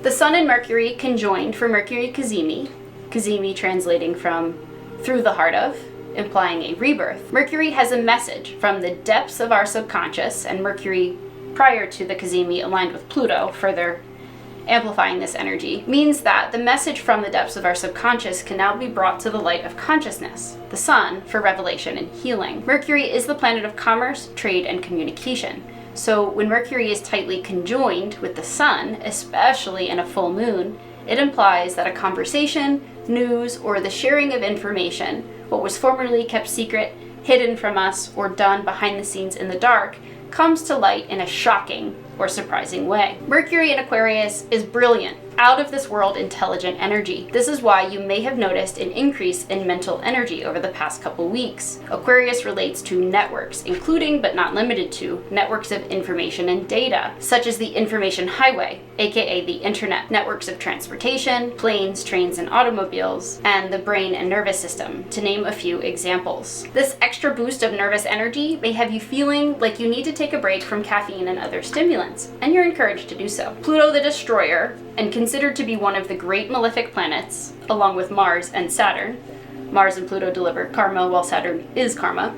The Sun and Mercury conjoined for Mercury Cazimi, Cazimi translating from through the heart of, implying a rebirth. Mercury has a message from the depths of our subconscious, and Mercury prior to the Cazimi aligned with Pluto, further amplifying this energy, means that the message from the depths of our subconscious can now be brought to the light of consciousness, the Sun for revelation and healing. Mercury is the planet of commerce, trade, and communication. So when Mercury is tightly conjoined with the Sun, especially in a full moon, it implies that a conversation, news, or the sharing of information, what was formerly kept secret, hidden from us, or done behind the scenes in the dark, comes to light in a shocking or surprising way. Mercury in Aquarius is brilliant, out of this world intelligent energy. This is why you may have noticed an increase in mental energy over the past couple weeks. Aquarius relates to networks, including but not limited to networks of information and data, such as the information highway, aka the internet, networks of transportation, planes, trains, and automobiles, and the brain and nervous system, to name a few examples. This extra boost of nervous energy may have you feeling like you need to take a break from caffeine and other stimulants, and you're encouraged to do so. Pluto the Destroyer, and considered to be one of the great malefic planets, along with Mars and Saturn. Mars and Pluto deliver karma, while Saturn is karma,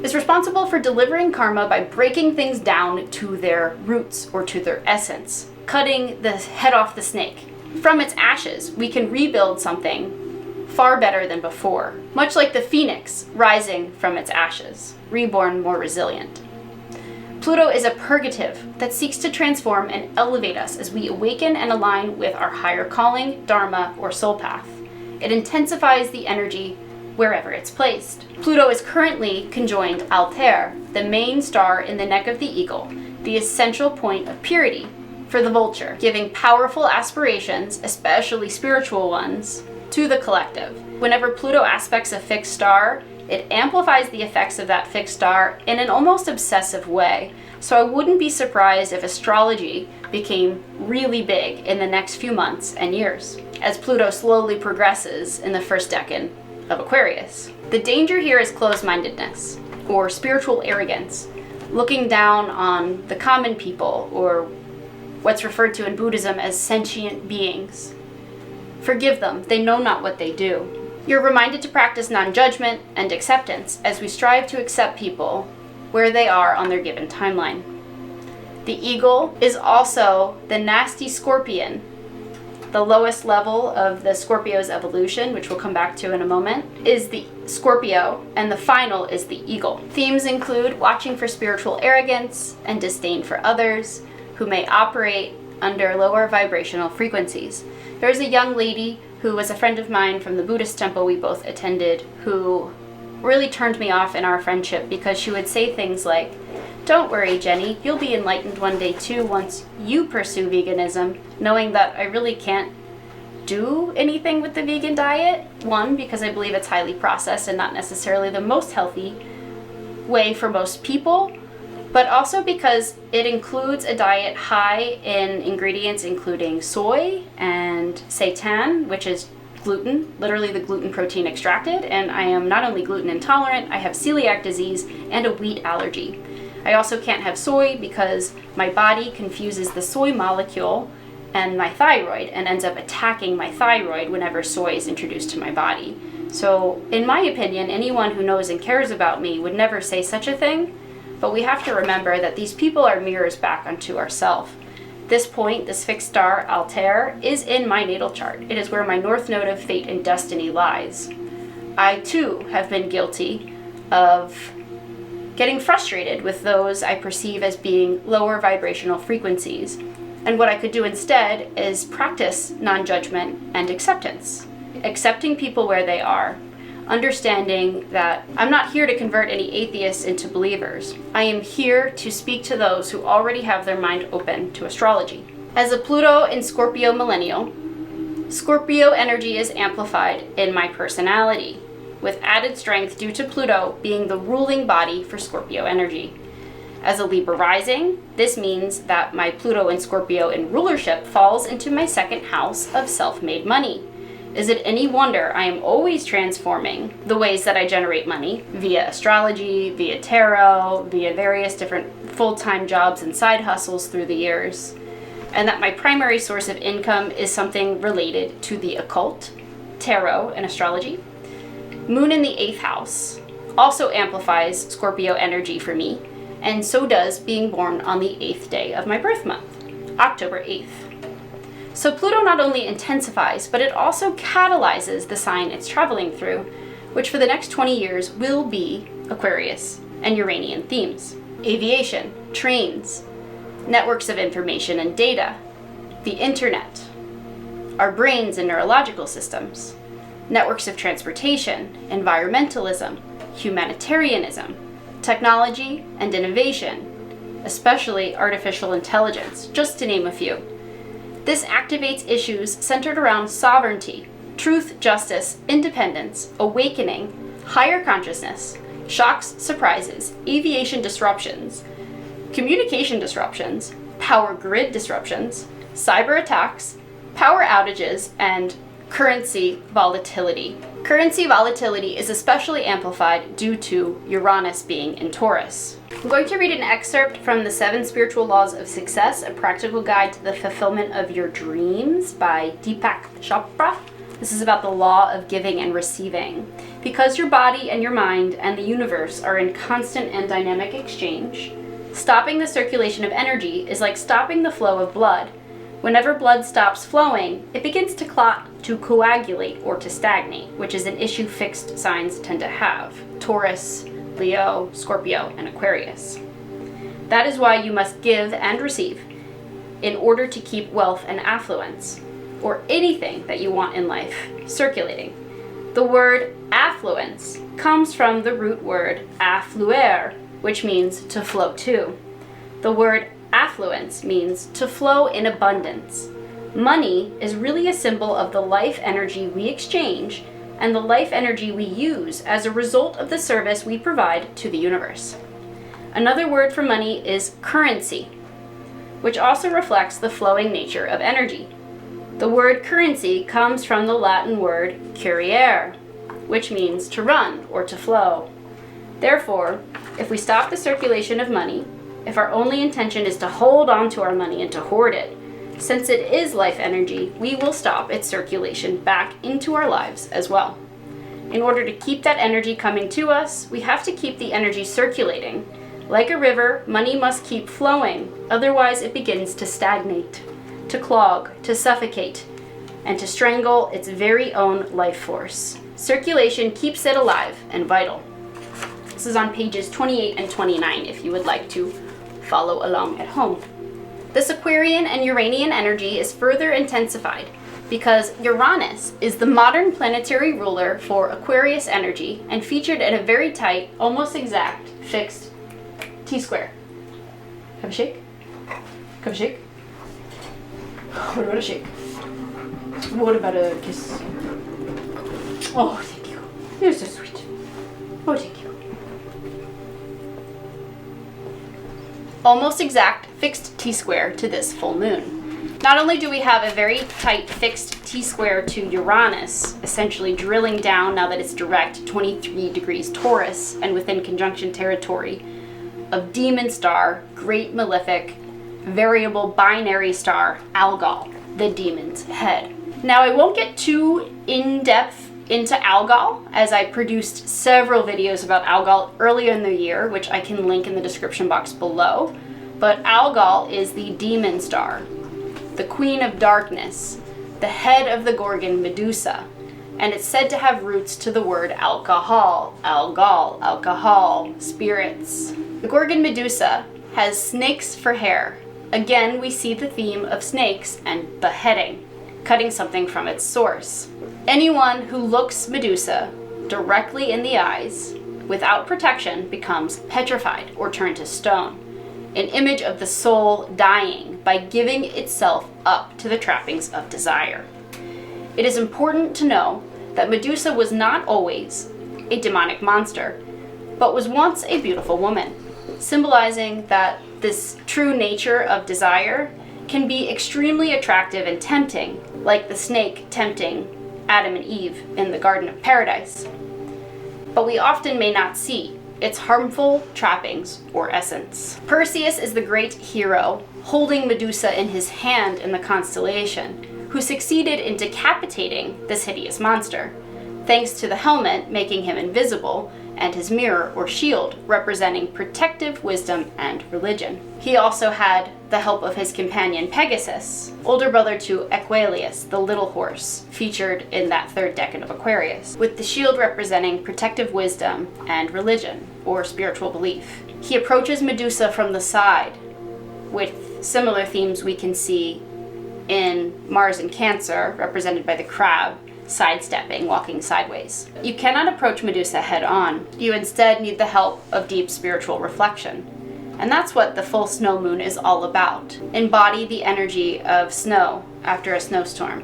is responsible for delivering karma by breaking things down to their roots or to their essence, cutting the head off the snake. From its ashes, we can rebuild something far better than before, much like the phoenix rising from its ashes, reborn more resilient. Pluto is a purgative that seeks to transform and elevate us as we awaken and align with our higher calling, dharma, or soul path. It intensifies the energy wherever it's placed. Pluto is currently conjoined Altair, the main star in the neck of the eagle, the essential point of purity for the vulture, giving powerful aspirations, especially spiritual ones, to the collective. Whenever Pluto aspects a fixed star, it amplifies the effects of that fixed star in an almost obsessive way. So I wouldn't be surprised if astrology became really big in the next few months and years, as Pluto slowly progresses in the first decan of Aquarius. The danger here is closed-mindedness, or spiritual arrogance, looking down on the common people, or what's referred to in Buddhism as sentient beings. Forgive them, they know not what they do. You're reminded to practice non-judgment and acceptance as we strive to accept people where they are on their given timeline. The eagle is also the nasty scorpion, the lowest level of the Scorpio's evolution, which we'll come back to in a moment, is the Scorpio, and the final is the eagle. Themes include watching for spiritual arrogance and disdain for others who may operate under lower vibrational frequencies. There's a young lady who was a friend of mine from the Buddhist temple we both attended, who really turned me off in our friendship because she would say things like, "Don't worry, Jenny, you'll be enlightened one day too once you pursue veganism," knowing that I really can't do anything with the vegan diet. One, because I believe it's highly processed and not necessarily the most healthy way for most people, but also because it includes a diet high in ingredients including soy and seitan, which is gluten, literally the gluten protein extracted, and I am not only gluten intolerant, I have celiac disease and a wheat allergy. I also can't have soy because my body confuses the soy molecule and my thyroid and ends up attacking my thyroid whenever soy is introduced to my body. So, in my opinion, anyone who knows and cares about me would never say such a thing, but we have to remember that these people are mirrors back onto ourselves. This point, this fixed star, Altair, is in my natal chart. It is where my north node of fate and destiny lies. I, too, have been guilty of getting frustrated with those I perceive as being lower vibrational frequencies. And what I could do instead is practice non-judgment and acceptance. Accepting people where they are. Understanding that I'm not here to convert any atheists into believers. I am here to speak to those who already have their mind open to astrology. As a Pluto in Scorpio millennial, Scorpio energy is amplified in my personality, with added strength due to Pluto being the ruling body for Scorpio energy. As a Libra rising, this means that my Pluto in Scorpio in rulership falls into my second house of self-made money. Is it any wonder I am always transforming the ways that I generate money via astrology, via tarot, via various different full-time jobs and side hustles through the years? and that my primary source of income is something related to the occult, tarot, and astrology. Moon in the 8th house also amplifies Scorpio energy for me, and so does being born on the 8th day of my birth month, October 8th. So Pluto not only intensifies, but it also catalyzes the sign it's traveling through, which for the next 20 years will be Aquarius and Uranian themes. Aviation, trains, networks of information and data, the internet, our brains and neurological systems, networks of transportation, environmentalism, humanitarianism, technology and innovation, especially artificial intelligence, just to name a few. This activates issues centered around sovereignty, truth, justice, independence, awakening, higher consciousness, shocks, surprises, aviation disruptions, communication disruptions, power grid disruptions, cyber attacks, power outages, and currency volatility. Currency volatility is especially amplified due to Uranus being in Taurus. I'm going to read an excerpt from The 7 Spiritual Laws of Success, a practical guide to the fulfillment of your dreams by Deepak Chopra. This is about the law of giving and receiving. Because your body and your mind and the universe are in constant and dynamic exchange, stopping the circulation of energy is like stopping the flow of blood. Whenever blood stops flowing, it begins to clot, to coagulate, or to stagnate, which is an issue fixed signs tend to have. Taurus, Leo, Scorpio, and Aquarius. That is why you must give and receive in order to keep wealth and affluence, or anything that you want in life, circulating. The word affluence comes from the root word affluere, which means to flow to. The word affluence means to flow in abundance. Money is really a symbol of the life energy we exchange and the life energy we use as a result of the service we provide to the universe. Another word for money is currency, which also reflects the flowing nature of energy. The word currency comes from the Latin word currere, which means to run or to flow. Therefore, if we stop the circulation of money, if our only intention is to hold on to our money and to hoard it, since it is life energy, we will stop its circulation back into our lives as well. In order to keep that energy coming to us, we have to keep the energy circulating. Like a river, money must keep flowing, otherwise it begins to stagnate, to clog, to suffocate, and to strangle its very own life force. Circulation keeps it alive and vital. This is on pages 28 and 29 if you would like to follow along at home. This Aquarian and Uranian energy is further intensified because Uranus is the modern planetary ruler for Aquarius energy and featured in a very tight, almost exact, fixed T-square. Have a shake? Have a shake? What about a shake? What about a kiss? Oh, thank you. You're so sweet. Oh, thank you. Almost exact fixed T-square to this full moon. Not only do we have a very tight fixed T-square to Uranus, essentially drilling down now that it's direct 23 degrees Taurus and within conjunction territory of demon star, great malefic, variable binary star, Algol, the demon's head. Now I won't get too in-depth into Algol, as I produced several videos about Algol earlier in the year, which I can link in the description box below. But Algol is the demon star, the queen of darkness, the head of the Gorgon Medusa, and it's said to have roots to the word alcohol, Algol, alcohol, spirits. The Gorgon Medusa has snakes for hair. Again, we see the theme of snakes and beheading, cutting something from its source. Anyone who looks Medusa directly in the eyes without protection becomes petrified or turned to stone, an image of the soul dying by giving itself up to the trappings of desire. It is important to know that Medusa was not always a demonic monster, but was once a beautiful woman, symbolizing that this true nature of desire can be extremely attractive and tempting, like the snake tempting Adam and Eve in the Garden of Paradise. But we often may not see its harmful trappings or essence. Perseus is the great hero holding Medusa in his hand in the constellation, who succeeded in decapitating this hideous monster, thanks to the helmet making him invisible and his mirror or shield representing protective wisdom and religion. He also had the help of his companion Pegasus, older brother to Aquarius, the little horse, featured in that third decan of Aquarius, with the shield representing protective wisdom and religion or spiritual belief. He approaches Medusa from the side, with similar themes we can see in Mars and Cancer, represented by the crab, sidestepping, walking sideways. You cannot approach Medusa head on. You instead need the help of deep spiritual reflection. And that's what the full snow moon is all about. Embody the energy of snow after a snowstorm.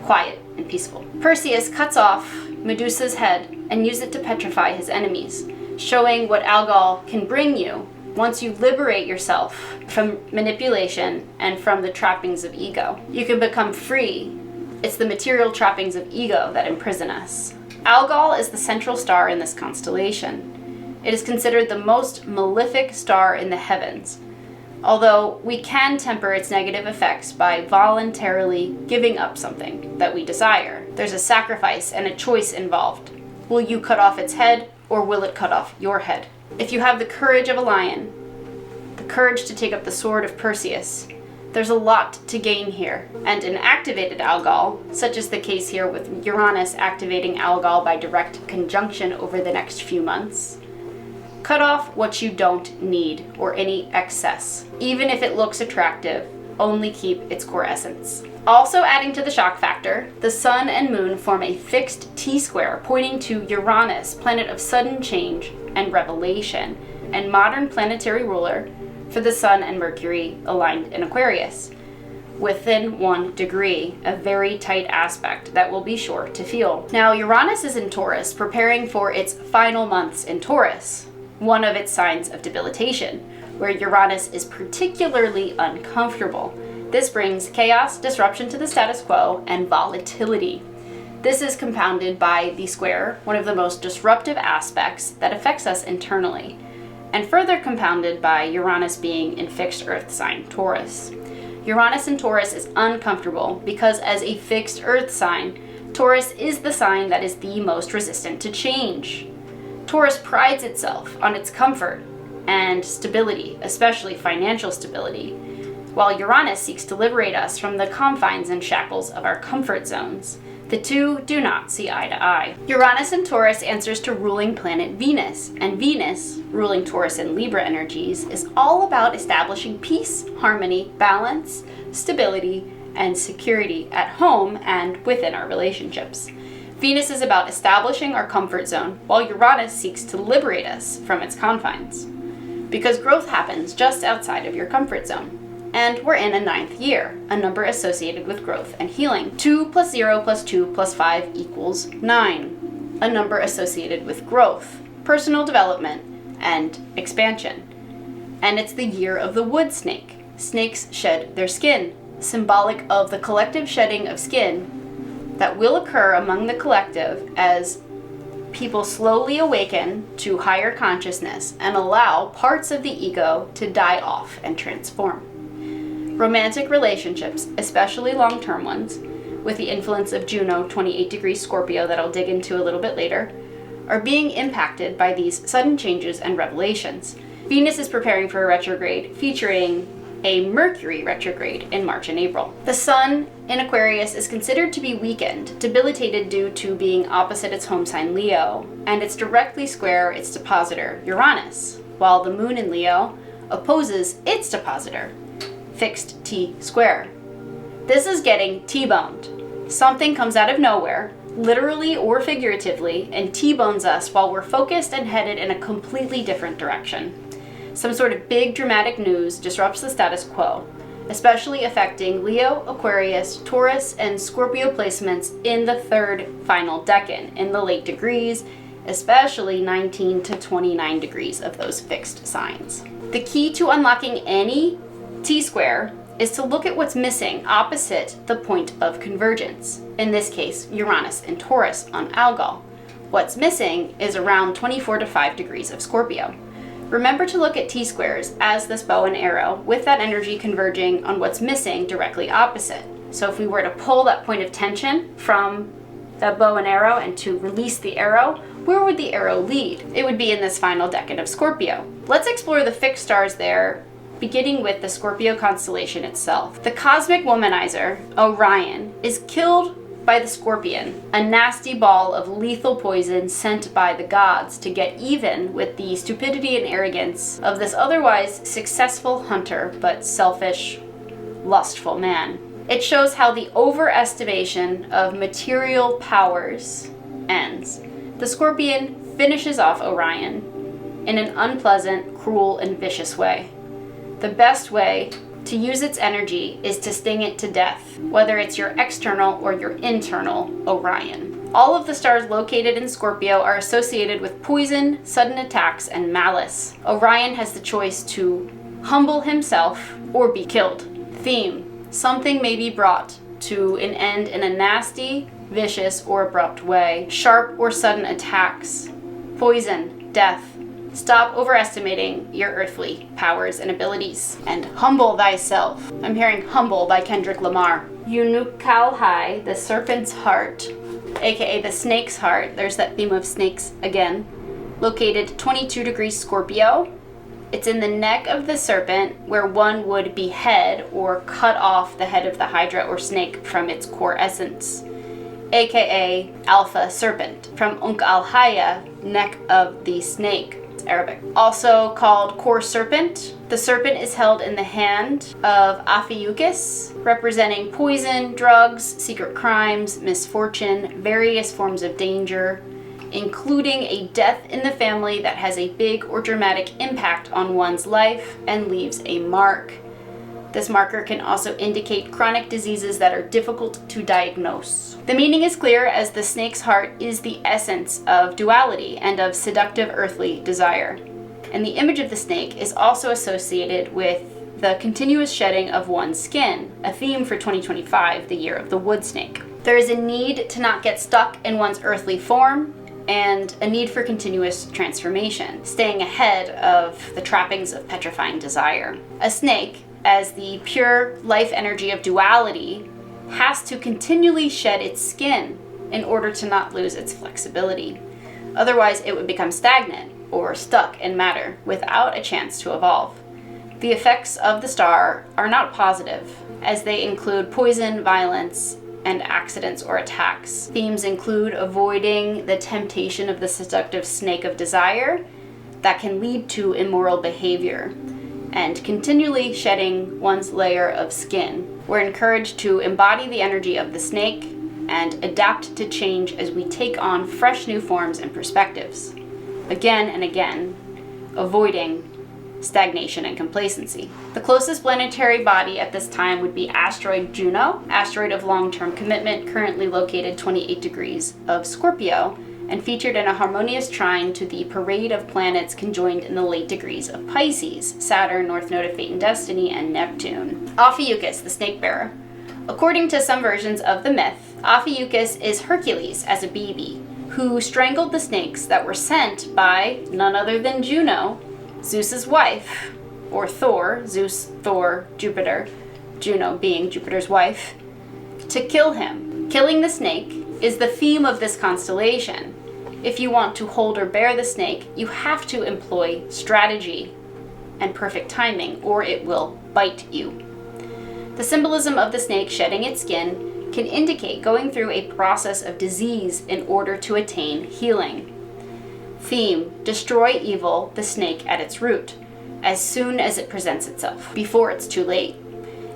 Quiet and peaceful. Perseus cuts off Medusa's head and uses it to petrify his enemies, showing what Algol can bring you once you liberate yourself from manipulation and from the trappings of ego. You can become free. It's the material trappings of ego that imprison us. Algol is the central star in this constellation. It is considered the most malefic star in the heavens, although we can temper its negative effects by voluntarily giving up something that we desire. There's a sacrifice and a choice involved. Will you cut off its head, or will it cut off your head? If you have the courage of a lion, the courage to take up the sword of Perseus, there's a lot to gain here, and an activated Algol, such as the case here with Uranus activating Algol by direct conjunction over the next few months. Cut off what you don't need or any excess. Even if it looks attractive, only keep its core essence. Also adding to the shock factor, the Sun and Moon form a fixed T-square pointing to Uranus, planet of sudden change and revelation, and modern planetary ruler for the Sun and Mercury aligned in Aquarius, within 1 degree, a very tight aspect that will be sure to feel. Now, Uranus is in Taurus, preparing for its final months in Taurus, one of its signs of debilitation, where Uranus is particularly uncomfortable. This brings chaos, disruption to the status quo, and volatility. This is compounded by the square, one of the most disruptive aspects that affects us internally, and further compounded by Uranus being in fixed earth sign Taurus. Uranus in Taurus is uncomfortable because as a fixed earth sign, Taurus is the sign that is the most resistant to change. Taurus prides itself on its comfort and stability, especially financial stability, while Uranus seeks to liberate us from the confines and shackles of our comfort zones. The two do not see eye to eye. Uranus in Taurus answers to ruling planet Venus, and Venus, ruling Taurus and Libra energies, is all about establishing peace, harmony, balance, stability, and security at home and within our relationships. Venus is about establishing our comfort zone, while Uranus seeks to liberate us from its confines. Because growth happens just outside of your comfort zone. And we're in a 9th year, a number associated with growth and healing. 2 + 0 + 2 + 5 = 9, a number associated with growth, personal development, and expansion. And it's the year of the wood snake. Snakes shed their skin, symbolic of the collective shedding of skin that will occur among the collective as people slowly awaken to higher consciousness and allow parts of the ego to die off and transform. Romantic relationships, especially long-term ones, with the influence of Juno, 28 degrees Scorpio, that I'll dig into a little bit later, are being impacted by these sudden changes and revelations. Venus is preparing for a retrograde, featuring a Mercury retrograde in March and April. The Sun in Aquarius is considered to be weakened, debilitated due to being opposite its home sign Leo, and it's directly square its depositor, Uranus, while the Moon in Leo opposes its depositor, fixed T-square. This is getting T-boned. Something comes out of nowhere, literally or figuratively, and T-bones us while we're focused and headed in a completely different direction. Some sort of big dramatic news disrupts the status quo, especially affecting Leo, Aquarius, Taurus, and Scorpio placements in the 3rd final decan, in the late degrees, especially 19 to 29 degrees of those fixed signs. The key to unlocking any T-square is to look at what's missing opposite the point of convergence, in this case Uranus and Taurus on Algol. What's missing is around 24 to 5 degrees of Scorpio. Remember to look at T-squares as this bow and arrow, with that energy converging on what's missing directly opposite. So if we were to pull that point of tension from that bow and arrow and to release the arrow, where would the arrow lead? It would be in this final decade of Scorpio. Let's explore the fixed stars there, beginning with the Scorpio constellation itself. The cosmic womanizer, Orion, is killed by the Scorpion, a nasty ball of lethal poison sent by the gods to get even with the stupidity and arrogance of this otherwise successful hunter but selfish, lustful man. It shows how the overestimation of material powers ends. The Scorpion finishes off Orion in an unpleasant, cruel, and vicious way. The best way to use its energy is to sting it to death, whether it's your external or your internal Orion. All of the stars located in Scorpio are associated with poison, sudden attacks, and malice. Orion has the choice to humble himself or be killed. Theme: something may be brought to an end in a nasty, vicious, or abrupt way. Sharp or sudden attacks. Poison, death. Stop overestimating your earthly powers and abilities. And humble thyself. I'm hearing Humble by Kendrick Lamar. Unukalhai, the serpent's heart, aka the snake's heart, there's that theme of snakes again, located 22 degrees Scorpio. It's in the neck of the serpent, where one would behead or cut off the head of the hydra or snake from its core essence, aka Alpha Serpent, from Unk al-Haya, neck of the snake. Arabic. Also called core serpent, the serpent is held in the hand of Ophiuchus, representing poison, drugs, secret crimes, misfortune, various forms of danger, including a death in the family that has a big or dramatic impact on one's life and leaves a mark. This marker can also indicate chronic diseases that are difficult to diagnose. The meaning is clear, as the snake's heart is the essence of duality and of seductive earthly desire. And the image of the snake is also associated with the continuous shedding of one's skin, a theme for 2025, the year of the wood snake. There is a need to not get stuck in one's earthly form, and a need for continuous transformation, staying ahead of the trappings of petrifying desire. A snake, as the pure life energy of duality, has to continually shed its skin in order to not lose its flexibility. Otherwise, it would become stagnant or stuck in matter without a chance to evolve. The effects of the star are not positive, as they include poison, violence, and accidents or attacks. Themes include avoiding the temptation of the seductive snake of desire that can lead to immoral behavior, and continually shedding one's layer of skin. We're encouraged to embody the energy of the snake and adapt to change as we take on fresh new forms and perspectives, again and again, avoiding stagnation and complacency. The closest planetary body at this time would be asteroid Juno, asteroid of long-term commitment, currently located 28 degrees of Scorpio, and featured in a harmonious trine to the parade of planets conjoined in the late degrees of Pisces, Saturn, North Node of Fate and Destiny, and Neptune. Ophiuchus, the snake bearer. According to some versions of the myth, Ophiuchus is Hercules as a baby, who strangled the snakes that were sent by none other than Juno, Zeus's wife, or Thor, Zeus, Thor, Jupiter, Juno being Jupiter's wife, to kill him. Killing the snake is the theme of this constellation. If you want to hold or bear the snake, you have to employ strategy and perfect timing, or it will bite you. The symbolism of the snake shedding its skin can indicate going through a process of disease in order to attain healing. Theme: destroy evil, the snake at its root, as soon as it presents itself, before it's too late.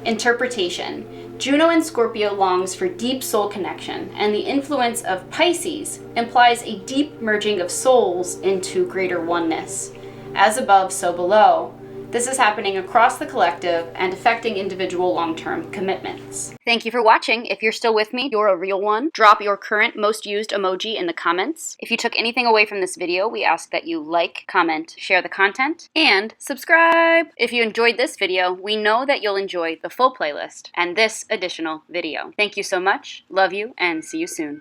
Interpretation: Juno in Scorpio longs for deep soul connection, and the influence of Pisces implies a deep merging of souls into greater oneness. As above, so below. This is happening across the collective and affecting individual long-term commitments. Thank you for watching. If you're still with me, you're a real one. Drop your current most used emoji in the comments. If you took anything away from this video, we ask that you like, comment, share the content, and subscribe. If you enjoyed this video, we know that you'll enjoy the full playlist and this additional video. Thank you so much. Love you, and see you soon.